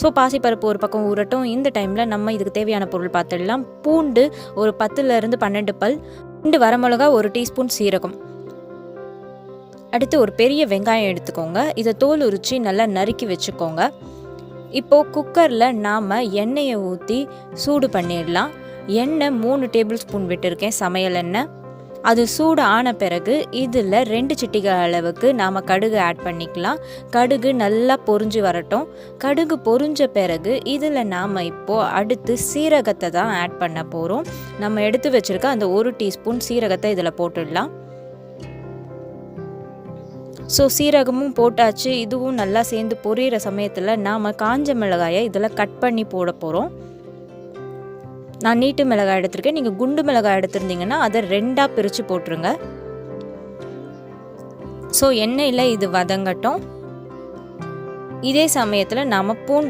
So பாசிப்பருப்பு ஒரு பக்கம் ஊறட்டும். இந்த டைமில் நம்ம இதுக்கு தேவையான பொருள் பார்த்துடலாம். பூண்டு ஒரு 10லேருந்து 12 பல், 2 வரமிளகா, 1 டீஸ்பூன் சீரகம். அடுத்து ஒரு பெரிய வெங்காயம் எடுத்துக்கோங்க. இதை தோல் உரித்து நல்லா நறுக்கி வச்சுக்கோங்க. இப்போது குக்கரில் நாம் எண்ணெயை ஊற்றி சூடு பண்ணிடலாம். எண்ணெய் 3 டேபிள் ஸ்பூன் விட்டுருக்கேன், சமையல் எண்ணெய். அது சூடு ஆன பிறகு இதில் 2 சிட்டிகை அளவுக்கு நாம் கடுகு ஆட் பண்ணிக்கலாம். கடுகு நல்லா பொரிஞ்சு வரட்டும். கடுகு பொரிஞ்ச பிறகு இதில் நாம் இப்போது அடுத்து சீரகத்தை தான் ஆட் பண்ண போகிறோம். நம்ம எடுத்து வச்சுருக்க அந்த 1 டீஸ்பூன் சீரகத்தை இதில் போட்டுடலாம். ஸோ சீரகமும் போட்டாச்சு. இதுவும் நல்லா சேர்ந்து பொரியிற சமயத்தில் நாம் காஞ்ச மிளகாயை இதில் கட் பண்ணி போட போகிறோம். நான் நீட்டு மிளகாய் எடுத்திருக்கேன். நீங்கள் குண்டு மிளகாய் எடுத்திருந்தீங்கன்னா அதை 2ஆக பிரித்து போட்டுருங்க. ஸோ எண்ணெயில் இது வதங்கட்டும். இதே சமயத்தில் நாம் பூண்டு